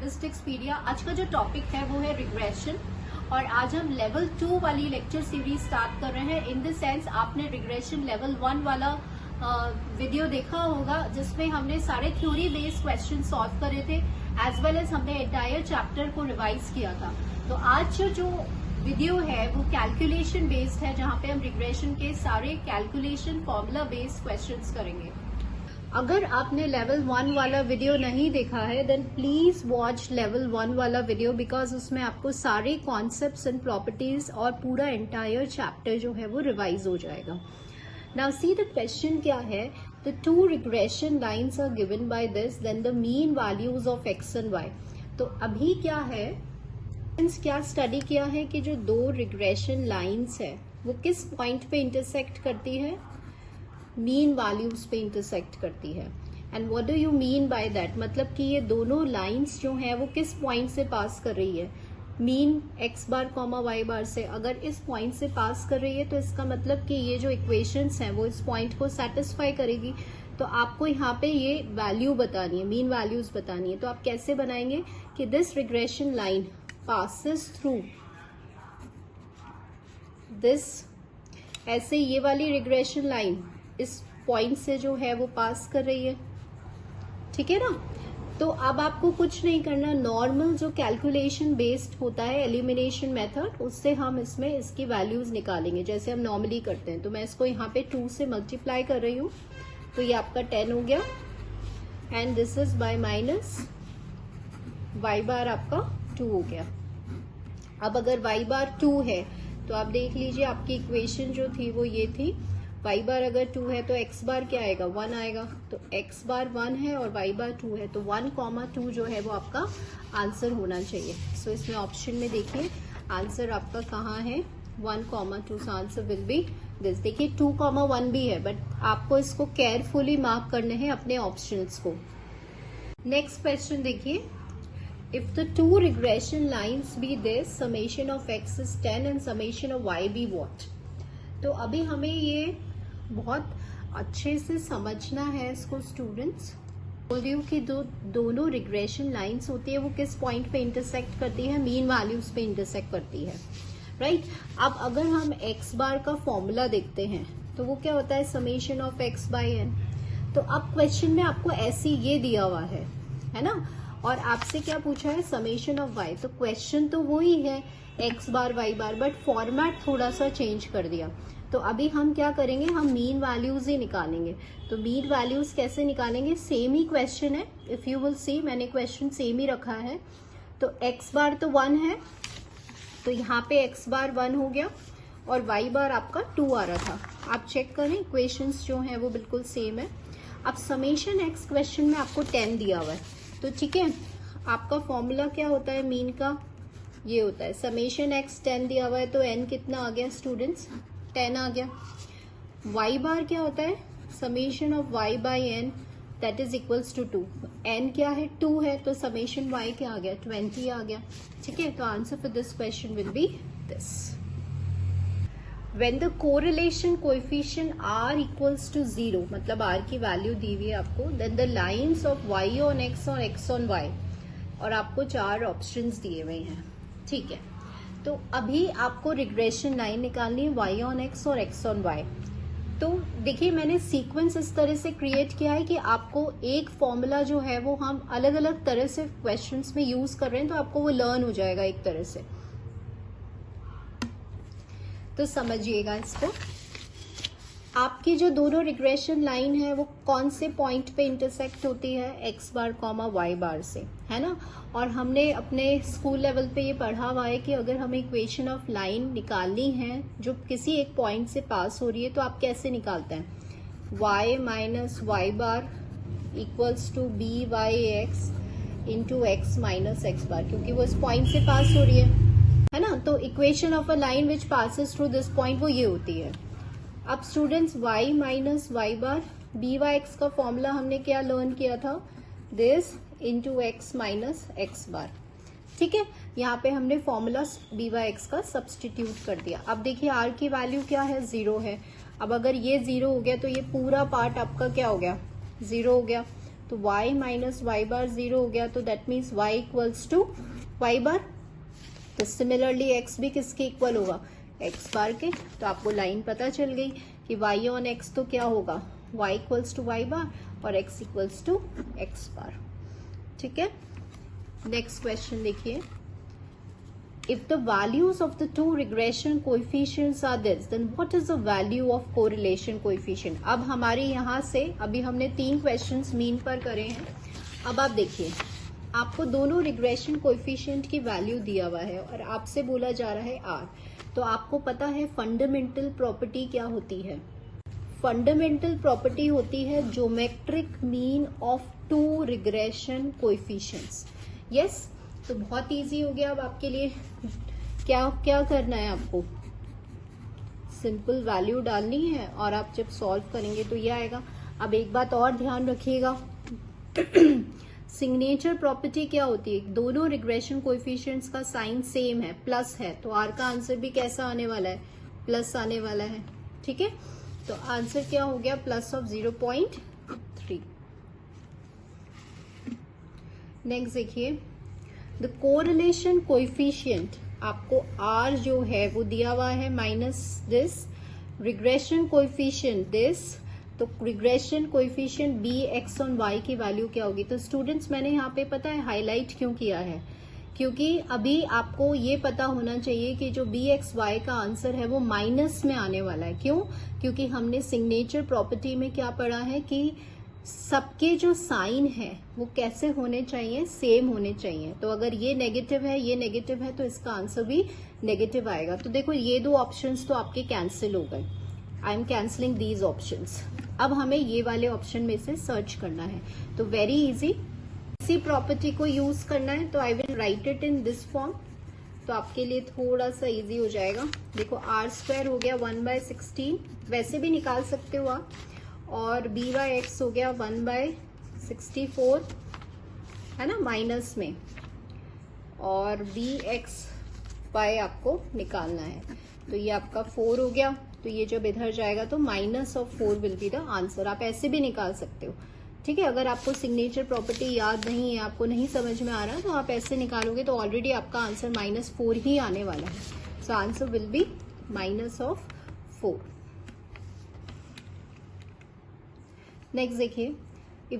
स्टैटिस्टिक्सपीडिया। आज का जो टॉपिक है वो है रिग्रेशन, और आज हम लेवल 2 वाली लेक्चर सीरीज स्टार्ट कर रहे हैं। इन द सेंस आपने रिग्रेशन लेवल 1 वाला वीडियो देखा होगा जिसमें हमने सारे थ्योरी बेस्ड क्वेश्चन सॉल्व करे थे, एज वेल एज हमने एंटायर चैप्टर को रिवाइज किया था। तो आज जो वीडियो है वो कैलकुलेशन बेस्ड है, जहां पे हम रिग्रेशन के सारे कैलकुलेशन फॉर्मूला बेस्ड क्वेश्चंस करेंगे। अगर आपने लेवल 1 वाला वीडियो नहीं देखा है देन प्लीज वॉच लेवल 1 वाला वीडियो, बिकॉज उसमें आपको सारे कॉन्सेप्ट्स एंड प्रॉपर्टीज और पूरा एंटायर चैप्टर जो है वो रिवाइज हो जाएगा। नाउ सी द क्वेश्चन क्या है, the two regression lines are given by this, then the mean values of x and y. तो अभी क्या है, क्या स्टडी किया है कि जो दो रिग्रेशन लाइन्स है वो किस पॉइंट पे इंटरसेक्ट करती है, मीन वैल्यूज पे इंटरसेक्ट करती है। And what do you mean by that, मतलब कि ये दोनों लाइंस जो हैं वो किस पॉइंट से पास कर रही है, mean x bar comma Y बार से। अगर इस पॉइंट से पास कर रही है तो इसका मतलब कि ये जो इक्वेशंस हैं वो इस पॉइंट को सेटिस्फाई करेगी। तो आपको यहाँ पे ये वैल्यू बतानी है, मीन वैल्यूज बतानी है। तो आप कैसे बनाएंगे कि this regression line passes through this, ऐसे ये वाली रिग्रेशन लाइन इस पॉइंट से जो है वो पास कर रही है, ठीक है ना। तो अब आपको कुछ नहीं करना, नॉर्मल जो कैलकुलेशन बेस्ड होता है एलिमिनेशन मेथड, उससे हम इसमें इसकी वैल्यूज निकालेंगे जैसे हम नॉर्मली करते हैं। तो मैं इसको यहाँ पे 2 से मल्टीप्लाई कर रही हूँ, तो ये आपका 10 हो गया, and this is by minus y bar आपका 2 हो गया। अब अगर वाई बार 2 है तो आप देख लीजिए आपकी इक्वेशन जो थी वो ये थी, y बार अगर 2 है तो x बार क्या आएगा, 1 आएगा। तो x बार 1 है और y बार 2 है, तो 1,2 जो है वो आपका आंसर होना चाहिए। सो इसमें ऑप्शन में देखिए आंसर आपका कहाँ है, 1,2। सो आंसर विल बी दिस। देखिए 2,1 भी है, बट आपको इसको केयरफुली मार्क करने हैं अपने ऑप्शंस को। नेक्स्ट क्वेश्चन देखिए, if the two regression lines be this, summation of x is 10 and summation of y be what. तो अभी हमें ये बहुत अच्छे से समझना है इसको स्टूडेंट्स। बोल रही हूँ कि दोनों रिग्रेशन लाइंस होती है वो किस पॉइंट पे इंटरसेक्ट करती है, मीन वैल्यूज पे इंटरसेक्ट करती है, राइट। अब अगर हम x बार का फॉर्मूला देखते हैं तो वो क्या होता है, summation of x by n. तो अब क्वेश्चन में आपको ऐसे ये दिया हुआ है ना, और आपसे क्या पूछा है, समेशन ऑफ y। तो क्वेश्चन तो वही है x bar y bar, but format थोड़ा सा चेंज कर दिया। तो अभी हम क्या करेंगे, हम मीन वैल्यूज ही निकालेंगे। तो मीन वैल्यूज कैसे निकालेंगे, सेम ही क्वेश्चन है, इफ यू विल सी मैंने क्वेश्चन सेम ही रखा है। तो x बार तो 1 है, तो यहाँ पे x बार 1 हो गया और y बार आपका 2 आ रहा था। आप चेक करें इक्वेशंस जो है वो बिल्कुल सेम है। अब समेशन x क्वेश्चन में आपको 10 दिया हुआ है, तो ठीक है, आपका फॉर्मूला क्या होता है मीन का, ये होता है समेशन x 10 दिया हुआ है, तो n कितना आ गया स्टूडेंट्स, 10 आ गया। y बार क्या होता है, summation of y by n, that is equals to 2। n क्या है, 2 है, तो समेशन y क्या आ गया, 20 आ गया, ठीक है। तो answer for this question will be this. When the correlation coefficient r equals to 0, मतलब r की वैल्यू दी हुई है आपको, then the lines of y on x और x on y, और आपको 4 ऑप्शंस दिए हुए हैं, ठीक है। तो अभी आपको रिग्रेशन लाइन निकालनी है y on x और x on y। तो देखिए मैंने सीक्वेंस इस तरह से क्रिएट किया है कि आपको एक फॉर्मूला जो है वो हम अलग अलग तरह से क्वेश्चंस में यूज कर रहे हैं, तो आपको वो लर्न हो जाएगा एक तरह से। तो समझिएगा इसको, आपकी जो दोनों रिग्रेशन लाइन है वो कौन से पॉइंट पे इंटरसेक्ट होती है, एक्स बार कॉमा वाई बार से, है ना। और हमने अपने स्कूल लेवल पे ये पढ़ा हुआ है कि अगर हमें इक्वेशन ऑफ लाइन निकालनी है जो किसी एक पॉइंट से पास हो रही है, तो आप कैसे निकालते हैं, y minus y bar equals to b y x into x minus x bar, क्योंकि वो इस पॉइंट से पास हो रही है ना। तो equation of a line which passes through this point वो ये होती है। अब students y minus y bar, b y x का फॉर्मूला हमने क्या लर्न किया था, this into x minus x bar, ठीक है। यहाँ पे हमने फॉर्मूला बी वाई एक्स का सब्सटीट्यूट कर दिया। अब देखिए r की वैल्यू क्या है, 0 है। अब अगर ये 0 हो गया तो ये पूरा पार्ट आपका क्या हो गया, 0 हो गया। तो y माइनस वाई बार 0 हो गया, तो that means y equals to y bar. तो सिमिलरली x भी किसके इक्वल होगा, x बार के। तो आपको लाइन पता चल गई कि y ऑन x तो क्या होगा, y इक्वल्स टू वाई बार और x इक्वल्स टू x बार। ठीक है, नेक्स्ट क्वेश्चन देखिए, if the values of the two regression coefficients are this, then what is the value of correlation coefficient? अब हमारे यहाँ से अभी हमने 3 क्वेश्चंस मीन पर करे हैं। अब आप देखिए, आपको दोनों रिग्रेशन कोएफिशिएंट की वैल्यू दिया हुआ है और आपसे बोला जा रहा है r। तो आपको पता है फंडामेंटल प्रॉपर्टी क्या होती है, फंडामेंटल प्रॉपर्टी होती है geometric mean of two regression coefficients. Yes, तो बहुत इजी हो गया अब आपके लिए। क्या क्या करना है, आपको सिंपल वैल्यू डालनी है और आप जब सॉल्व करेंगे तो ये आएगा। अब एक बात और ध्यान रखिएगा, सिग्नेचर प्रॉपर्टी क्या होती है, दोनों रिग्रेशन कोएफिशिएंट्स का साइन सेम है, प्लस है, तो आर का आंसर भी कैसा आने वाला है, प्लस आने वाला है। ठीक है, तो आंसर क्या हो गया, प्लस ऑफ 0.3। नेक्स्ट देखिए, द कोरिलेशन कोएफिशिएंट, आपको r जो है वो दिया हुआ है minus this, regression coefficient this, तो regression coefficient b x on y की वैल्यू क्या होगी। तो स्टूडेंट्स मैंने यहाँ पे पता है हाईलाइट क्यों किया है, क्योंकि अभी आपको ये पता होना चाहिए कि जो बी एक्स वाई का आंसर है वो माइनस में आने वाला है। क्यों, क्योंकि हमने सिग्नेचर प्रॉपर्टी में क्या पढ़ा है कि सबके जो साइन है वो कैसे होने चाहिए, सेम होने चाहिए। तो अगर ये नेगेटिव है, ये नेगेटिव है, तो इसका आंसर भी नेगेटिव आएगा। तो देखो ये 2 ऑप्शंस तो आपके कैंसिल हो गए, I am cancelling these options. अब हमें ये वाले ऑप्शन में से सर्च करना है, तो वेरी इजी, इसी प्रॉपर्टी को यूज करना है। तो I will write it in this form, तो आपके लिए थोड़ा सा इजी हो जाएगा। देखो r² हो गया 1/16, वैसे भी निकाल सकते हो आप, और b/x हो गया 1/64, है ना, माइनस में, और bx/y आपको निकालना है। तो ये आपका 4 हो गया, तो ये जब इधर जाएगा तो minus of 4 will be the answer. आप ऐसे भी निकाल सकते हो। ठीक है, अगर आपको सिग्नेचर प्रॉपर्टी याद नहीं है, आपको नहीं समझ में आ रहा, तो आप ऐसे निकालोगे तो ऑलरेडी आपका आंसर -4 ही आने वाला है। So answer will be -4। Next देखिए, if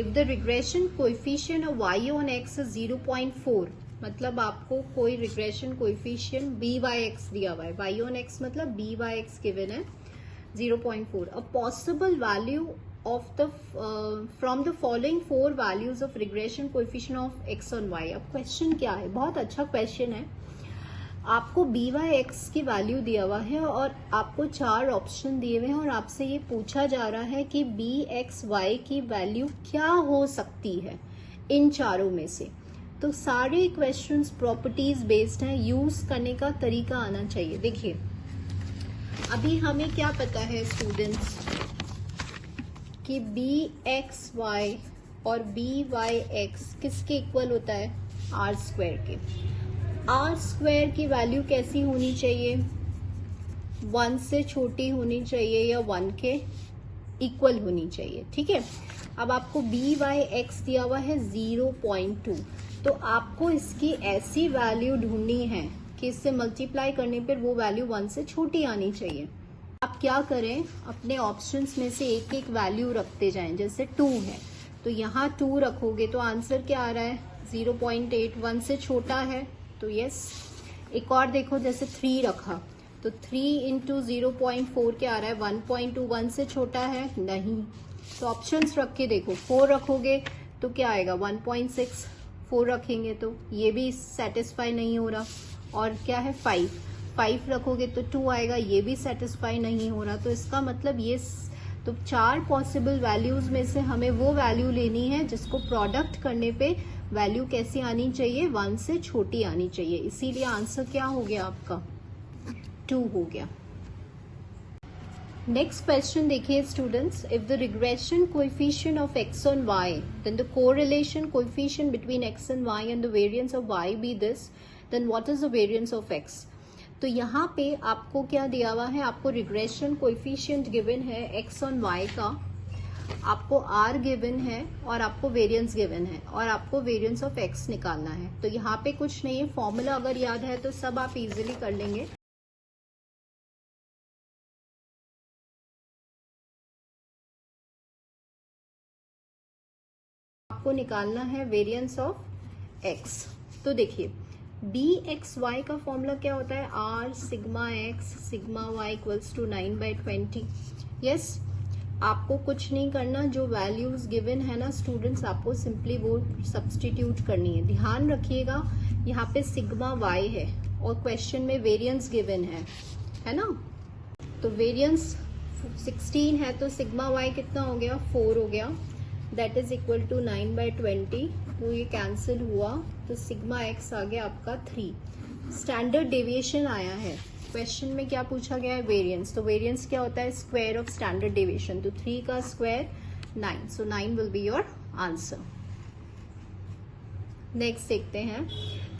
the regression coefficient of y on x is 0.4, मतलब आपको कोई रिग्रेशन कोएफिशिएंट b/x दिया हुआ है, y ऑन x मतलब b/x गिवन है 0.4। A possible value of the from the following 4 values of regression coefficient of x on y। अब question क्या है, बहुत अच्छा क्वेश्चन है। आपको b/x की वैल्यू दिया हुआ है और आपको 4 ऑप्शन दिए हुए हैं और आपसे ये पूछा जा रहा है कि bx/y की वैल्यू क्या हो सकती है इन चारों में से। तो सारे क्वेश्चंस प्रॉपर्टीज बेस्ड हैं, यूज करने का तरीका आना चाहिए। देखिए अभी हमें क्या पता है स्टूडेंट्स कि bxy और byx किसके इक्वल होता है, r² के। r² की वैल्यू कैसी होनी चाहिए, 1 से छोटी होनी चाहिए या 1 के इक्वल होनी चाहिए। ठीक है, अब आपको byx दिया हुआ है 0.2, तो आपको इसकी ऐसी वैल्यू ढूंढनी है कि इससे मल्टीप्लाई करने पर वो वैल्यू 1 से छोटी आनी चाहिए। आप क्या करें, अपने ऑप्शंस में से एक एक वैल्यू रखते जाएं। जैसे 2 है तो यहाँ 2 रखोगे तो आंसर क्या आ रहा है 0.8, 1 से छोटा है तो यस। एक और देखो, जैसे 3 रखा तो 3 इंटू 0.4 क्या आ रहा है 1.2, 1 से छोटा है नहीं। तो ऑप्शंस रख के देखो, 4 रखोगे तो क्या आएगा 1.6, 4 रखेंगे तो ये भी सेटिस्फाई नहीं हो रहा। और क्या है 5 रखोगे तो 2 आएगा, ये भी सेटिस्फाई नहीं हो रहा। तो इसका मतलब ये, तो 4 पॉसिबल वैल्यूज में से हमें वो वैल्यू लेनी है जिसको प्रोडक्ट करने पे वैल्यू कैसी आनी चाहिए, 1 से छोटी आनी चाहिए। इसीलिए आंसर क्या हो गया आपका 2 हो गया। नेक्स्ट क्वेश्चन देखिए students, if the regression coefficient of x on y, then the correlation coefficient between x and y and the variance of y be this, then what is the variance of x। तो यहाँ पे आपको क्या दिया हुआ है, आपको regression coefficient given है x ऑन y का, आपको आर गिवन है और आपको वेरिएंस गिवन है और आपको वेरिएंस ऑफ एक्स निकालना है। तो यहाँ पे कुछ नहीं है, फॉर्मूला अगर याद है तो सब आप इजीली कर लेंगे। आपको निकालना है वेरिएंस ऑफ एक्स। तो देखिए बी एक्स वाई का फॉर्मूला क्या होता है, r sigma x sigma y equals to 9/20। Yes, आपको कुछ नहीं करना, जो वैल्यूज गिवन है ना स्टूडेंट्स, आपको सिंपली वो सब्सटीट्यूट करनी है। ध्यान रखिएगा यहाँ पे सिग्मा वाई है और क्वेश्चन में वेरिएंस गिवन है ना। तो वेरिएंस 16 है तो सिग्मा वाई कितना हो गया, 4 हो गया, दैट इज इक्वल टू 9/20। तो ये कैंसिल हुआ तो सिग्मा एक्स आ गया आपका 3। स्टैंडर्ड डेविएशन आया है, क्वेश्चन में क्या पूछा गया है, वेरिएंस। तो वेरिएंस क्या होता है, स्क्वायर ऑफ स्टैंडर्ड डेविएशन। तो 3 का square 9, so 9 will be your answer. Next देखते हैं,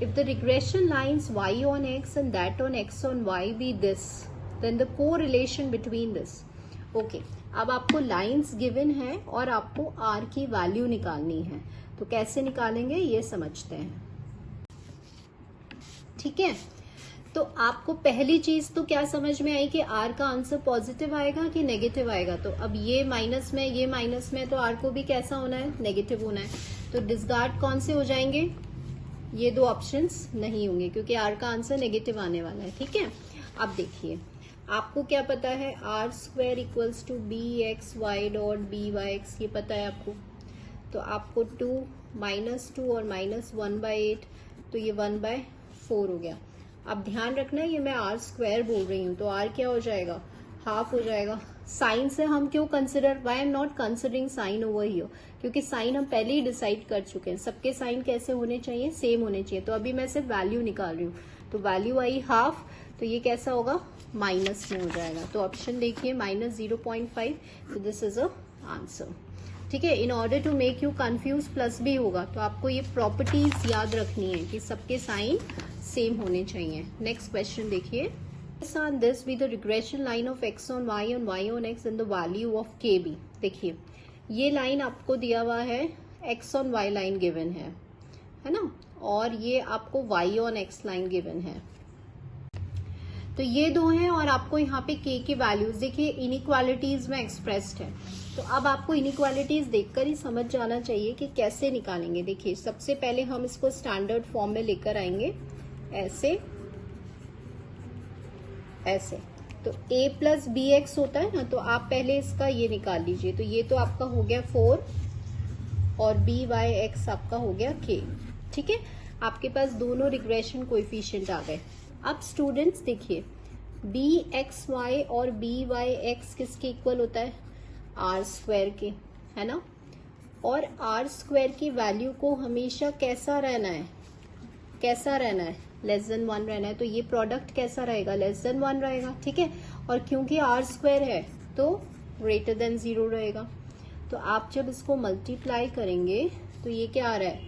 if the regression lines y on x and that on x on y be this, then the correlation between this। Okay, अब आपको lines given है और आपको r की value निकालनी है। तो कैसे निकालेंगे ये समझते हैं, ठीक है। तो आपको पहली चीज तो क्या समझ में आई कि r का आंसर पॉजिटिव आएगा कि नेगेटिव आएगा। तो अब ये माइनस में ये माइनस में, तो r को भी कैसा होना है, नेगेटिव होना है। तो डिस्कार्ड कौन से हो जाएंगे, ये दो ऑप्शंस नहीं होंगे क्योंकि r का आंसर नेगेटिव आने वाला है, ठीक है। अब देखिए आपको क्या पता है, r square equals to b x y dot b y x, ये पता है आपको। तो आपको 2 -2 और -1/8, तो ये 1/4 हो गया। अब ध्यान रखना ये मैं आर स्क्वायर बोल रही हूँ, तो आर क्या हो जाएगा, हाफ हो जाएगा। साइन से हम क्यों consider, why am not considering sign over here, क्योंकि साइन हम पहले ही डिसाइड कर चुके हैं, सबके साइन कैसे होने चाहिए, सेम होने चाहिए। तो अभी मैं सिर्फ वैल्यू निकाल रही हूँ, तो वैल्यू आई हाफ, तो ये कैसा होगा, माइनस में हो जाएगा। तो ऑप्शन देखिए -0.5, तो दिस इज अ आंसर, ठीक है। In order to make you confuse plus भी होगा, तो आपको ये प्रॉपर्टीज याद रखनी है कि सबके साइन सेम होने चाहिए। नेक्स्ट क्वेश्चन देखिए, on this be the regression line of x on y on x and the value of kb। देखिए ये लाइन आपको दिया हुआ है, x on y line given है ना, और ये आपको y on x line given है। तो ये दो हैं और आपको यहाँ पे k की वैल्यूज देखिए इनइक्वालिटीज में एक्सप्रेस्ड है। तो अब आपको इनइक्वालिटीज देखकर ही समझ जाना चाहिए कि कैसे निकालेंगे। देखिए सबसे पहले हम इसको स्टैंडर्ड फॉर्म में लेकर आएंगे, ऐसे ऐसे। तो a प्लस बी एक्स होता है ना, तो आप पहले इसका ये निकाल लीजिए। तो ये तो आपका हो गया 4 और बी वाई एक्स आपका हो गया k, ठीक है। आपके पास दोनों रिग्रेशन कोएफिशिएंट आ गए। अब स्टूडेंट्स देखिए बी एक्स वाई और बी वाई एक्स किसके इक्वल होता है, आर स्क्वायर के, है ना। और आर स्क्वायर की वैल्यू को हमेशा कैसा रहना है, कैसा रहना है, <1 रहना है। तो ये प्रोडक्ट कैसा रहेगा, <1 रहेगा, ठीक है। और क्योंकि आर स्क्वायर है तो <0 रहेगा। तो आप जब इसको मल्टीप्लाई करेंगे तो ये क्या आ रहा है,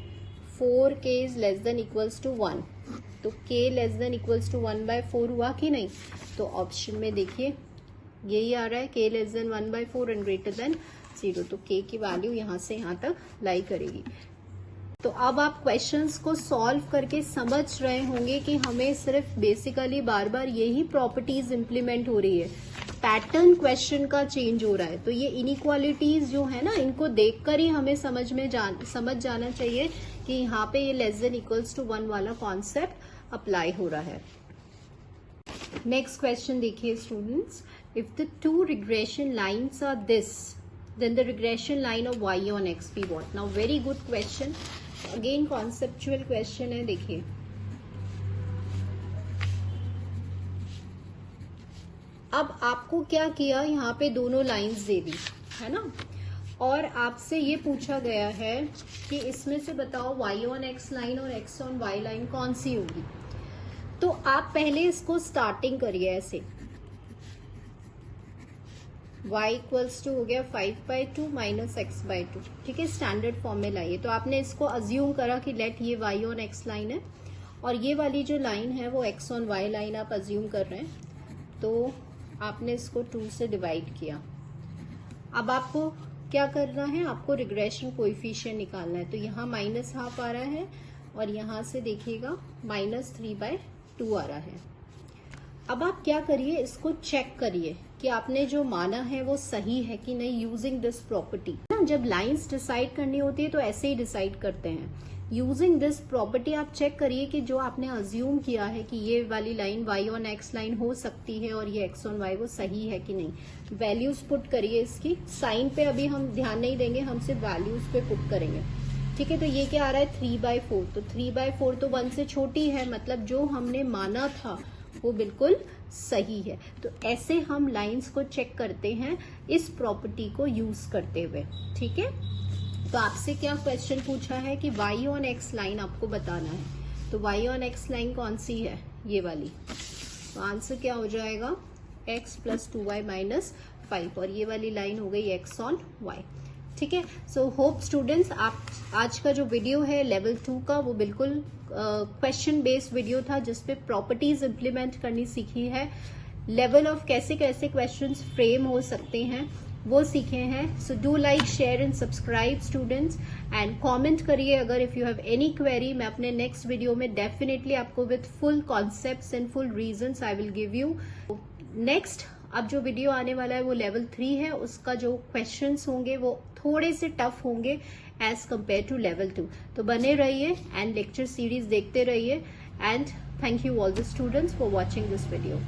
4k इज <1। तो k <1/4 हुआ कि नहीं। तो ऑप्शन में देखिए यही आ रहा है, k <1/4 एंड <0। तो k की वैल्यू यहाँ से यहाँ तक लाई करेगी। तो अब आप क्वेश्चंस को सॉल्व करके समझ रहे होंगे कि हमें सिर्फ बेसिकली बार बार यही प्रॉपर्टीज इंप्लीमेंट हो रही है, पैटर्न क्वेश्चन का चेंज हो रहा है। तो ये इनइक्वालिटीज जो है ना, इनको देखकर ही हमें समझ जाना चाहिए कि यहाँ पे ये <1 वाला कॉन्सेप्ट अप्लाई हो रहा है। नेक्स्ट क्वेश्चन देखिए students, if the two regression lines are this then the regression line of y on x be what। now very good question, again conceptual question है। देखिए अब आपको क्या किया, यहाँ पे दोनों लाइंस दे दी है ना, और आपसे ये पूछा गया है कि इसमें से बताओ y on x लाइन और x on y लाइन कौन सी होगी। तो आप पहले इसको स्टार्टिंग करिए ऐसे, y इक्वल्स टू हो गया 5/2 माइनस x/2, ठीक है। स्टैंडर्ड फॉर्म में लाइए। तो आपने इसको अज्यूम करा कि लेट ये y ऑन x लाइन है और ये वाली जो लाइन है वो x ऑन y लाइन आप अज्यूम कर रहे हैं। तो आपने इसको 2 से डिवाइड किया। अब आपको क्या करना है, आपको रिग्रेशन कोएफिशिएंट निकालना है। तो यहाँ -12 आ रहा है और यहाँ से देखिएगा -3/2 आ रहा है। अब आप क्या करिए, इसको चेक करिए कि आपने जो माना है वो सही है कि नहीं, यूजिंग दिस प्रॉपर्टी ना। जब लाइंस डिसाइड करनी होती है तो ऐसे ही डिसाइड करते हैं, यूजिंग दिस प्रॉपर्टी। आप चेक करिए कि जो आपने अज्यूम किया है कि ये वाली line y on x line हो सकती है और ये x ऑन y, वो सही है कि नहीं। वैल्यूज पुट करिए इसकी, साइन पे अभी हम ध्यान नहीं देंगे, हम सिर्फ वैल्यूज पे पुट करेंगे, ठीक है। तो ये क्या आ रहा है 3/4, तो 3/4 तो 1 से छोटी है, मतलब जो हमने माना था वो बिल्कुल सही है। तो ऐसे हम लाइंस को चेक करते हैं इस प्रॉपर्टी को यूज करते हुए, ठीक है। तो आपसे क्या क्वेश्चन पूछा है कि y ऑन x लाइन आपको बताना है। तो y ऑन x लाइन कौन सी है, ये वाली। तो आंसर क्या हो जाएगा x + 2y - 5, और ये वाली लाइन हो गई x ऑन y, ठीक है। सो होप स्टूडेंट्स, आप आज का जो वीडियो है लेवल 2 का, वो बिल्कुल क्वेश्चन बेस्ड वीडियो था जिसपे प्रॉपर्टीज इंप्लीमेंट करनी सीखी है, लेवल ऑफ कैसे कैसे क्वेश्चंस फ्रेम हो सकते हैं वो सीखे हैं। So do like, share and subscribe students, and comment करिए अगर if you have any query. मैं अपने नेक्स्ट वीडियो में डेफिनेटली आपको with full concepts and full reasons I will give you. Next अब जो वीडियो आने वाला है वो लेवल 3 है, उसका जो क्वेश्चंस होंगे वो थोड़े से टफ होंगे एज कम्पेयर टू लेवल 2। तो बने रहिए एंड लेक्चर सीरीज देखते रहिए, and thank you all the students for watching this video.